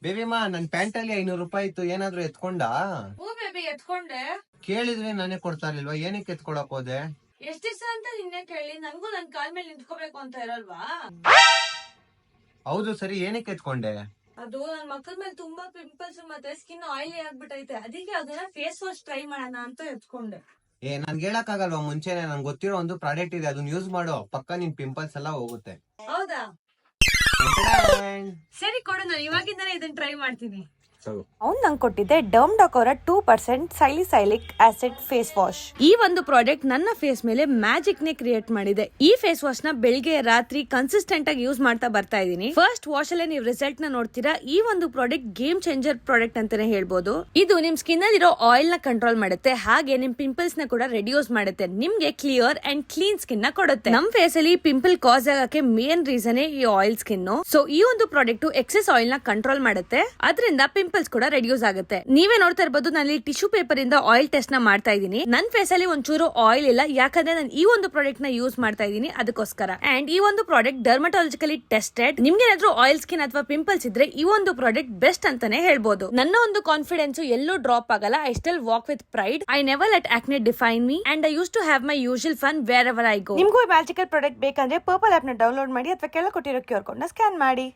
ಬೇಬಿಮಾ ನನ್ ಪ್ಯಾಂಟ್ ಅಲ್ಲಿ 500 ರೂಪಾಯಿ ಇತ್ತು, ಏನಾದ್ರು ಎತ್ಕೊಂಡಾ? ಹೂ ಬೇಬಿ ಎತ್ಕೊಂಡೆ. ಕೇಳಿದ್ರೆ ನಾನೇ ಕೊಡ್ತಾ ಇರ್ಲಿಲ್ವಾ, ಏನಕ್ಕೆ ಎತ್ಕೊಳಕ್ ಹೋದೆ? ಎಷ್ಟ್ ದಿವಸ ಅಂತ ನಿನ್ನೆ ಕೇಳಿ, ನನ್ಗೂ ನನ್ ಕಾಲ್ ಮೇಲೆ ನಿಂತ್ಕೋಬೇಕು ಅಂತ ಇರಲ್ವಾ? ಹೌದು ಸರಿ, ಏನಕ್ಕೆ ಎತ್ಕೊಂಡೆ? ಅದು ನನ್ ಮಕ್ಕಳ ಮೇಲೆ ತುಂಬಾ ಪಿಂಪಲ್ಸ್ ಮತ್ತೆ ಸ್ಕಿನ್ ಆಯಿಲಿ ಆಗ್ಬಿಟ್ಟೈತೆ, ಅದಕ್ಕೆ ಅದನ್ನ ಫೇಸ್ ವಾಶ್ ಟ್ರೈ ಮಾಡೋಣ ಅಂತ ಎತ್ಕೊಂಡೆ. ನನ್ಗೆ ಹೇಳಕ್ ಆಗಲ್ವಾ ಮುಂಚೆನೆ? ನನ್ಗೆ ಗೊತ್ತಿರೋ ಒಂದು ಪ್ರಾಡಕ್ಟ್ ಇದೆ, ಅದನ್ನ ಯೂಸ್ ಮಾಡೋ, ಪಕ್ಕ ನಿನ್ ಪಿಂಪಲ್ಸ್ ಎಲ್ಲ ಹೋಗುತ್ತೆ. ಹೌದಾ? ಸರಿ ಕೊಡು, ನಾನು ಇವಾಗಿಂದಾನೆ ಇದನ್ನ ಟ್ರೈ ಮಾಡ್ತೀನಿ. ಅವ್ನು ನಂಗೆ ಕೊಟ್ಟಿದ್ದೆ ಡರ್ಮ್ ಡಾಕೋರ 2% ಸೈಲಿಸೈಲಿಕ್ ಆಸಿಡ್ ಫೇಸ್ ವಾಶ್. ಈ ಒಂದು ಪ್ರಾಡಕ್ಟ್ ನನ್ನ ಫೇಸ್ ಮೇಲೆ ಮ್ಯಾಜಿಕ್ ನೇ ಕ್ರಿಯೇಟ್ ಮಾಡಿದೆ. ಈ ಫೇಸ್ ವಾಶ್ ನ ಬೆಳಿಗ್ಗೆ ರಾತ್ರಿ ಕನ್ಸಿಸ್ಟೆಂಟ್ ಆಗಿ ಯೂಸ್ ಮಾಡ್ತಾ ಬರ್ತಾ ಇದೀನಿ. ಫಸ್ಟ್ ವಾಶ್ ಅಲ್ಲೇ ನೀವು ರಿಸಲ್ಟ್ ನ ನೋಡ್ತೀರಾ. ಈ ಒಂದು ಪ್ರಾಡಕ್ಟ್ ಗೇಮ್ ಚೇಂಜರ್ ಪ್ರಾಡಕ್ಟ್ ಅಂತಾನೆ ಹೇಳ್ಬೋದು. ಇದು ನಿಮ್ ಸ್ಕಿನ್ ಅಲ್ಲಿ ಇರೋ ಆಯಿಲ್ ನ ಕಂಟ್ರೋಲ್ ಮಾಡುತ್ತೆ, ಹಾಗೆ ನಿಮ್ ಪಿಂಪಲ್ಸ್ ನ ಕೂಡ ರೆಡ್ಯೂಸ್ ಮಾಡುತ್ತೆ. ನಿಮ್ಗೆ ಕ್ಲಿಯರ್ ಅಂಡ್ ಕ್ಲೀನ್ ಸ್ಕಿನ್ ನ ಕೊಡುತ್ತೆ. ನಮ್ ಫೇಸ್ ಅಲ್ಲಿ ಪಿಂಪಲ್ ಕಾಸ್ ಆಗಕ್ಕೆ ಮೇನ್ ರೀಸನ್ ಈ ಆಯಿಲ್ ಸ್ಕಿನ್. ಸೊ ಈ ಒಂದು ಪ್ರಾಡಕ್ಟ್ ಎಕ್ಸೆಸ್ ಆಯಿಲ್ ನ ಕಂಟ್ರೋಲ್ ಮಾಡುತ್ತೆ, ಅದರಿಂದ ಪಿಂಪಲ್ಸ್ ಕೂಡ ರೆಡ್ಯೂಸ್ ಆಗುತ್ತೆ. ನೀವೇ ನೋಡ್ತಾ ಇರಬಹುದು, ನಾನು ಟಿಶ್ಯೂ ಪೇಪರ್ ಇಂದ ಆಯಿಲ್ ಟೆಸ್ಟ್ ನ ಮಾಡ್ತಾ ಇದ್ದೀನಿ. ನನ್ನ ಫೇಸ್ ಅಲ್ಲಿ ಒಂಚೂರು ಆಯಿಲ್ ಇಲ್ಲ, ಯಾಕಂದ್ರೆ ನಾನು ಈ ಒಂದು ಪ್ರಾಡಕ್ಟ್ ನ ಯೂಸ್ ಮಾಡ್ತಾ ಇದ್ದೀನಿ, ಅದಕ್ಕೋಸ್ಕರ. ಅಂಡ್ ಈ ಒಂದು ಪ್ರಾಡಕ್ಟ್ ಡರ್ಮಟಾಲಜಿಕಲಿ ಟೆಸ್ಟೆಡ್. ನಿಮ್ಗೆ ಏನಾದ್ರೂ ಆಯಿಲ್ ಸ್ಕಿನ್ ಅಥವಾ ಪಿಂಪಲ್ಸ್ ಇದ್ರೆ ಈ ಒಂದು ಪ್ರಾಡಕ್ಟ್ ಬೆಸ್ಟ್ ಅಂತಾನೆ ಹೇಳ್ಬೋದು. ನನ್ನ ಒಂದು ಕಾನ್ಫಿಡೆನ್ಸ್ ಎಲ್ಲೂ ಡ್ರಾಪ್ ಆಗಲ್ಲ. I still walk with pride. I never let acne define me and I use to have my usual fun wherever I go. ನಿಮ್ಗೂ ಮ್ಯಾಜಿಕಲ್ ಪ್ರಾಡಕ್ಟ್ ಬೇಕಂದ್ರೆ ಪರ್ಪಲ್ ಆಪ್ ನ download ಮಾಡಿ ಅಥವಾ ಕೆಳಗೆ ಕೊಟ್ಟಿರೋ QR ಕೋಡ್ ನ scan ಮಾಡಿ.